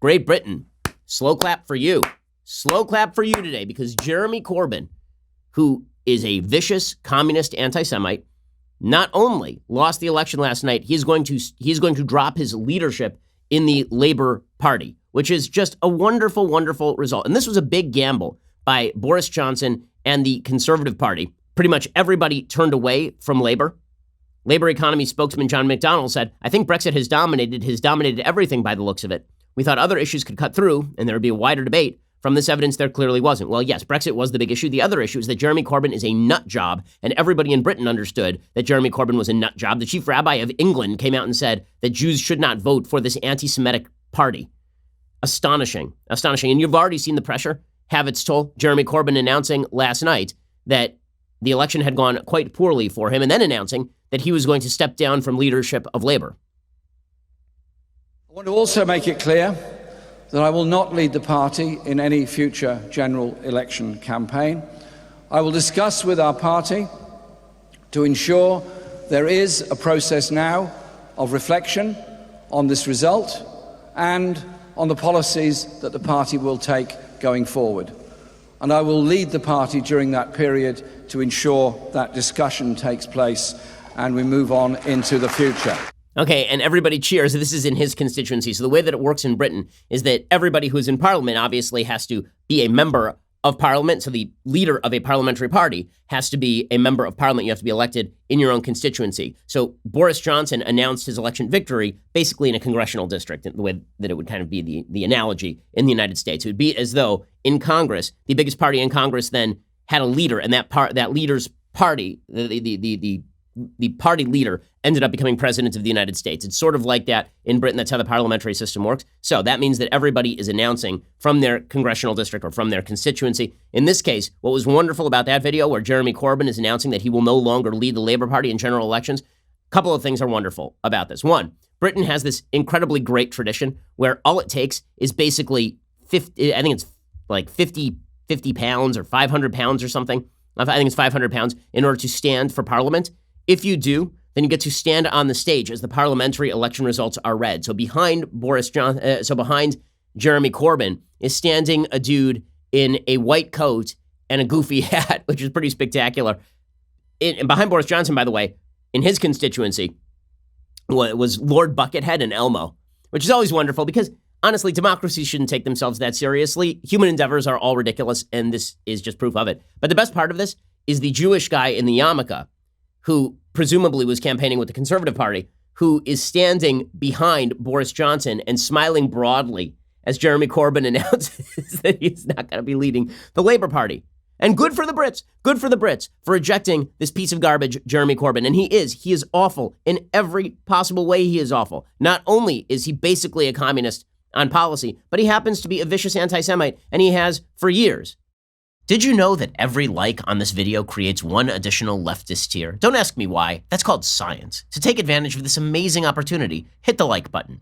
Great Britain, slow clap for you. Slow clap for you today, because Jeremy Corbyn, who is a vicious communist anti-Semite, not only lost the election last night, he's going to drop his leadership in the Labour Party, which is just a wonderful, wonderful result. And this was a big gamble by Boris Johnson and the Conservative Party. Pretty much everybody turned away from Labour. Labour economy spokesman John McDonnell said, "I think Brexit has dominated everything by the looks of it. We thought other issues could cut through and there would be a wider debate. From this evidence, there clearly wasn't." Well, yes, Brexit was the big issue. The other issue is that Jeremy Corbyn is a nut job, and everybody in Britain understood that Jeremy Corbyn was a nut job. The chief rabbi of England came out and said that Jews should not vote for this anti-Semitic party. Astonishing, astonishing. And you've already seen the pressure have its toll. Jeremy Corbyn announcing last night that the election had gone quite poorly for him, and then announcing that he was going to step down from leadership of Labour. I want to also make it clear that I will not lead the party in any future general election campaign. I will discuss with our party to ensure there is a process now of reflection on this result and on the policies that the party will take going forward. And I will lead the party during that period to ensure that discussion takes place and we move on into the future. Okay, and everybody cheers. This is in his constituency. So the way that it works in Britain is that everybody who's in parliament obviously has to be a member of parliament. So the leader of a parliamentary party has to be a member of parliament. You have to be elected in your own constituency. So Boris Johnson announced his election victory basically in a congressional district, the way that it would kind of be the analogy in the United States. It would be as though in Congress, the biggest party in Congress then had a leader, and that leader's party, the party leader ended up becoming president of the United States. It's sort of like that in Britain. That's how the parliamentary system works. So that means that everybody is announcing from their congressional district or from their constituency. In this case, what was wonderful about that video where Jeremy Corbyn is announcing that he will no longer lead the Labour Party in general elections, a couple of things are wonderful about this. One, Britain has this incredibly great tradition where all it takes is basically 50, I think it's like 50 pounds or 500 pounds or something. I think it's 500 pounds in order to stand for parliament. If you do, then you get to stand on the stage as the parliamentary election results are read. So behind behind Jeremy Corbyn is standing a dude in a white coat and a goofy hat, which is pretty spectacular. And behind Boris Johnson, by the way, in his constituency, was Lord Buckethead and Elmo, which is always wonderful because, honestly, democracies shouldn't take themselves that seriously. Human endeavors are all ridiculous, and this is just proof of it. But the best part of this is the Jewish guy in the yarmulke, who presumably was campaigning with the Conservative Party, who is standing behind Boris Johnson and smiling broadly as Jeremy Corbyn announces that he's not going to be leading the Labour Party. And good for the Brits for rejecting this piece of garbage, Jeremy Corbyn. And he is awful in every possible way. He is awful. Not only is he basically a communist on policy, but he happens to be a vicious anti-Semite, and he has for years. Did you know that every like on this video creates one additional leftist tier? Don't ask me why. That's called science. To take advantage of this amazing opportunity, hit the like button.